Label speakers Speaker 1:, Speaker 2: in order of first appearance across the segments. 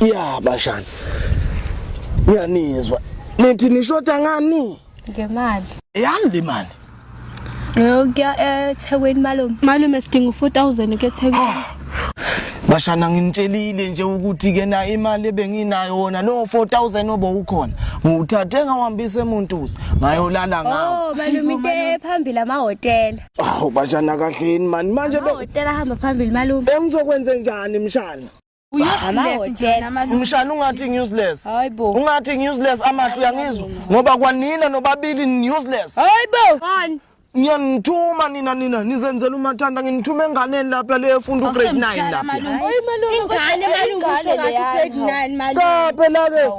Speaker 1: Ya bashana. Ngiyanizwa. Nithi nishoda ngani?
Speaker 2: Ngemali.
Speaker 1: Yani le mali.
Speaker 2: Ngokuya eThekwini malume. Malume sidinga 4000 eThekwini.
Speaker 1: Bashana nginitshelile nje ukuthi ke na imali ebenginayo yona no 4000 obo ukhona. Nguthathe ngawambise eMuntuzi ngayolala ngawo.
Speaker 2: Oh malume inte phambili amahotela.
Speaker 1: Awu bashana kahleni man manje
Speaker 2: Amahotela ahamba phambili malume.
Speaker 1: engizokwenza njani mshana?
Speaker 2: Useless njena malume.
Speaker 1: Mshana ungathi useless.
Speaker 2: Hayibo.
Speaker 1: Ungathi useless amahlo uyangizwa ngoba kwanina nobabili ni useless.
Speaker 2: Hayibo. Ngani?
Speaker 1: Ngiyanithuma nina nizenzela umathanda nginithume enganeni lapha le efunda ugrade 9 lapha.
Speaker 2: Hayi malume. Ingane malume usho ngathi grade 9 malume.
Speaker 1: Cha phela ke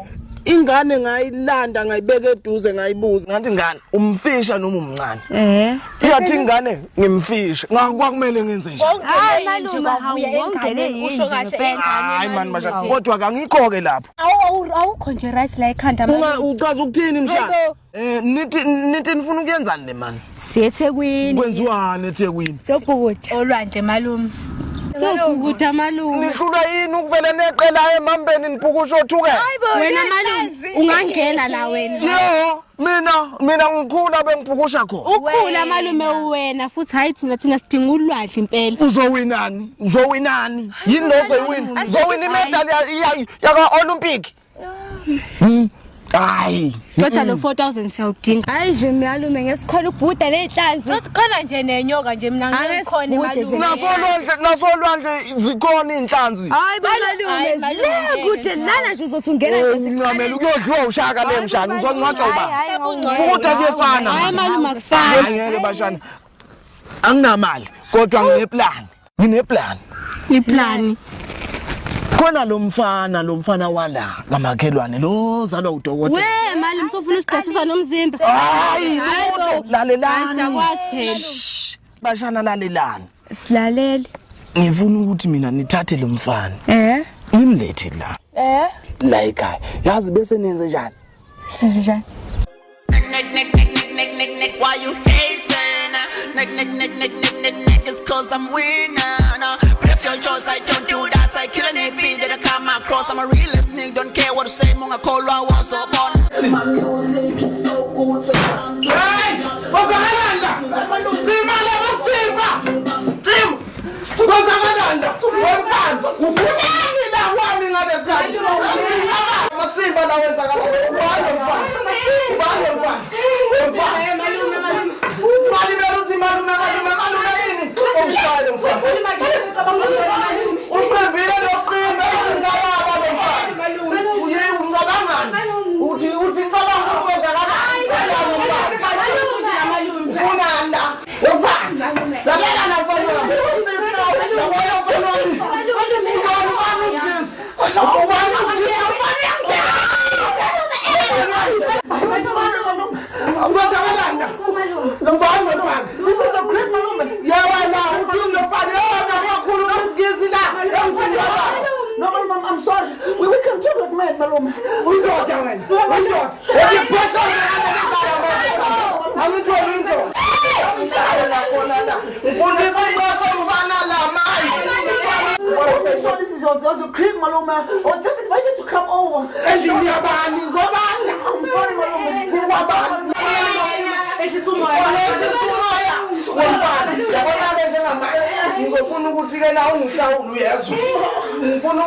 Speaker 1: ingane ngayilanda ngayibeka eduze ngayibuza ngathi ngane umfisha noma umncane. Iyathi ingane ngimfisha ngakwakumele ngenze nje.
Speaker 2: Hayi malume hawungene usho kahle engane.
Speaker 1: Hayi man mashaka kodwa kangikho ke lapho.
Speaker 2: Awukho nje right la ekhanda malume.
Speaker 1: Ucaza ukuthini mshana? Nithi nifuna ukuyenzani le mani?
Speaker 2: SiyeThekwini.
Speaker 1: Kwenziwani eThekwini?
Speaker 2: Sobhukuda. Olwandle malume. Sobhukuda malume.
Speaker 1: Nihlula yini ukuvela neqela emambeni nibhukusho othuke?
Speaker 2: Wena malume ungangena la wena.
Speaker 1: Yo mina ngikhula bengibhukusha khona.
Speaker 2: Ukhula malume wena futhi hayi thina sidinga ulwadle impela.
Speaker 1: Uzowinani? Yini lo zoyiwina? Uzowina imedali yaka Olympic. Hayi.
Speaker 2: Kodwa lo 4000 siyawudinga. Hayi nje malume ngesikhola ubhuda nezihlanzi. Sikhona nje nenyoka nje mina ngikhona malume.
Speaker 1: Nasolwandle zikhona inhlanzi.
Speaker 2: Hayi malume kude lana nje uzothi ungena
Speaker 1: ngicamela ukuyodliwa ushaka le mshana uzongcwatsha uba. Ukuthi akufana.
Speaker 2: Hayi malume akufani.
Speaker 1: Ngeke bashana. Anginamali kodwa ngineplan.
Speaker 2: Iplani.
Speaker 1: Khona lo mfana wala ngamakhelwane lo zalwa udokotela.
Speaker 2: We malume sofuna usidasisa nomzimba.
Speaker 1: Hayi lutho lalelani.
Speaker 2: Siyakwazi phela.
Speaker 1: Bashana lalelani.
Speaker 2: Silalele.
Speaker 1: Ngifuna ukuthi mina nithathe lo mfana. Ngimlethe la. La ekhaya. Yazi bese nenze njani?
Speaker 2: Senze njani?
Speaker 3: Why you hating? It's cause I'm winning. But if your choice, I don't do that. I kill an AP that I come across. I'm a realist nigga, don't care what I say. Monga call I was so born. My music is so good to come.
Speaker 1: Hey! Wazalanda! Tima la masimba! Wazalanda! Wazalanda! Ufunani la wami ngalezani! Masimba la wenzakala!
Speaker 3: I'm sorry. We can talk like mad, Maloma.
Speaker 1: We don't.
Speaker 3: This is also creep, Maloma. I was just invited to come over.
Speaker 1: I'm sorry,
Speaker 3: Maloma.
Speaker 1: ngifuna ukuthi ke na ungihlawule uyezwa ngifuna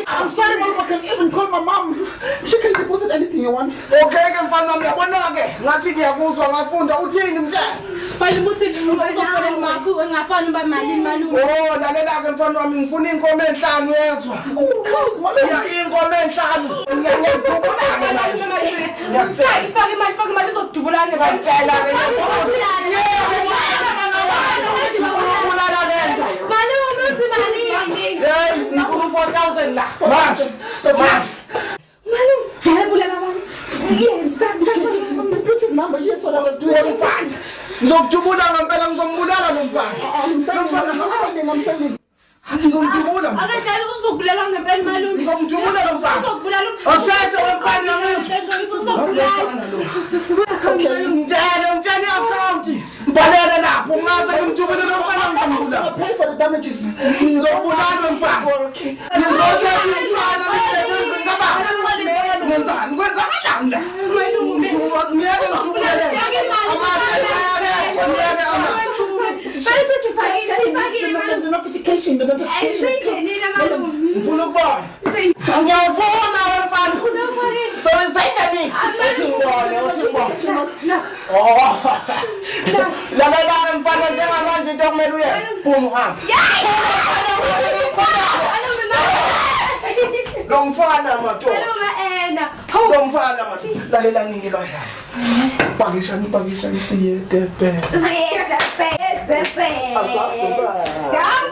Speaker 3: I'm sorry, Mom. I can even call my mom. She can deposit anything you want.
Speaker 1: Okay ke mfana wami yabona ke ngathi ngiyakuzwa ngafunda uthini mtshana
Speaker 2: Bali muthi uzofonela makho engafani uba malini malume.
Speaker 1: Oh lalela ke mfana wami ngifuna inkomo enhlanu yezwa.
Speaker 3: Cows, Maloma.
Speaker 1: Inkomo enhlanu. Ngiyakudubulana manje. Ngiyakutshela.
Speaker 2: Faka imali izodubulana.
Speaker 1: Ngiyakutshela ke.
Speaker 2: Malume uthi malini?
Speaker 1: Hey, ngifuna 4000 la. Manje.
Speaker 2: Malume, hayibulela abantu.
Speaker 3: Yes, back. Put his number here so that I will do everything.
Speaker 1: Ngizokujubula ngempela ngizombulala lo mfana.
Speaker 3: I'm sending.
Speaker 1: Ngizomjubula.
Speaker 2: Akadali uzokubulela ngempela malume.
Speaker 1: Ngizomjubula lo mfana.
Speaker 2: Uzokubulela.
Speaker 1: Awusheshe wemfana yami.
Speaker 2: Uzokubulela.
Speaker 1: Ngitshela account. Mbhalele lapha. ngapha ungaze ngimjubule lomfana ngizambula.
Speaker 4: Pay for the damages.
Speaker 1: Ngizobulala umfana. Ngizothatha umfana ngithethe ngaba. Ngenzani kwenzakalani la? Ngiyeke ngijubule.
Speaker 4: The notification.
Speaker 1: Ngifuna ukubona. Ngiyavuma wemfana. So isayidani. Oh. La mfana njengamanje into kumele uye. Boom hamba. Lo mfana mato. Lo mfana mato. Lalela ningi lwadlala. Pakisha siye Durban.
Speaker 2: Durban.
Speaker 1: Asafuna.